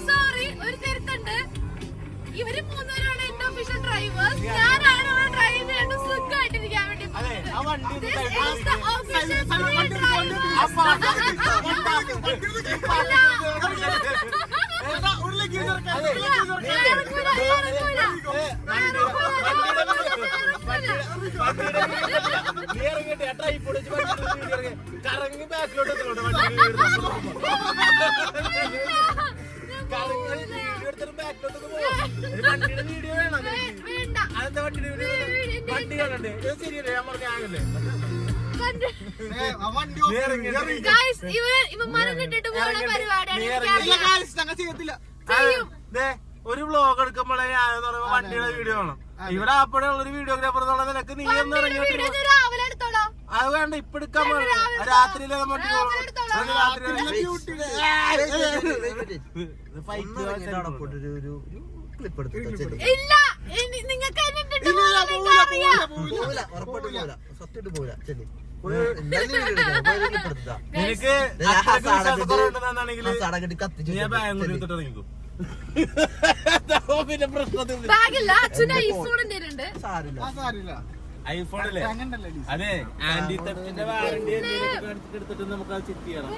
Sorry ഒരു തിരുത്തുണ്ട്. ഇവര് മൂന്നുപേരാണ് എന്റെ ഒഫീഷ്യൽ ഡ്രൈവേഴ്സ്. ഞാനാണ് ഇവിടെ ഡ്രൈവ് ചെയ്യേണ്ട സുഖമായിട്ടിരിക്കാൻ വേണ്ടി. കറങ്ങി ബാക്കിലോട്ട് വണ്ടിയുടെ വീഡിയോ വേണം. അതെന്താ വണ്ടിയുടെ വണ്ടി കാണണ്ടേ? ശരിയല്ലേ ഞാൻ പറഞ്ഞല്ലേ? ഒരു വ്ലോഗ് എടുക്കുമ്പോഴേ ഞാൻ വണ്ടിയുടെ വീഡിയോ വേണം. ഇവിടെ അപ്പോഴേ ഉള്ളൊരു വീഡിയോഗ്രാഫർ എന്നുള്ള നിനക്ക് നീ ഒന്ന് ഇറങ്ങിയിട്ട് അത് വേണ്ട. ഇപ്പൊ എടുക്കാൻ രാത്രിയിലെ എനിക്ക് ബാംഗ്ലൂർ പിന്നെ പ്രശ്നത്തിൽ ഐഫോണല്ലേ? അതെ, ആന്റി തെഫ്റ്റിന്റെ വാറന്റി എടുത്തിട്ട് നമുക്ക് അത് ചെക്ക് ചെയ്യണം.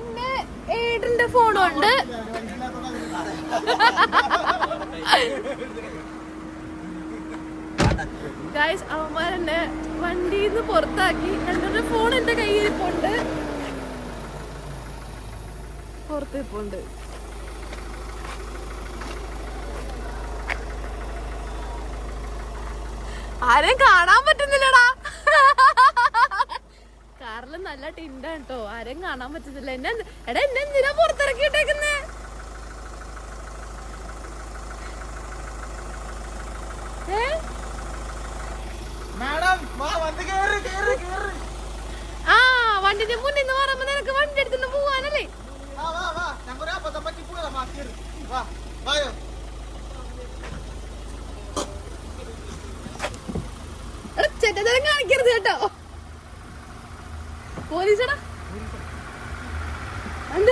ഏട്ടന്റെ ഫോണുണ്ട്. ഗൈസ്, അവന്മാരെന്നെ വണ്ടിന്ന് പുറത്താക്കി. രണ്ടുപേരുടെ ഫോൺ എന്റെ കയ്യിൽ ഇരിപ്പുണ്ട്, പുറത്തിരിപ്പുണ്ട്. ആരെയും കാണാൻ പറ്റുന്നില്ലടാ. കാറില് നല്ല ടിൻഡാണ് കേട്ടോ, ആരെയും കാണാൻ പറ്റുന്നില്ല. എന്നെ എന്തിനാ പുറത്തിറക്കിയിട്ടേക്കുന്നേ? ആ, വണ്ടിന്റെ മുന്നിൽ നിന്ന് പറയുമ്പോ നിനക്ക് വണ്ടി എടുത്തുകൊണ്ട് പോവാനല്ലേ? ചെറ്റതരം കാണിക്കരുത് കേട്ടോ. പോലീസടാ എന്ത്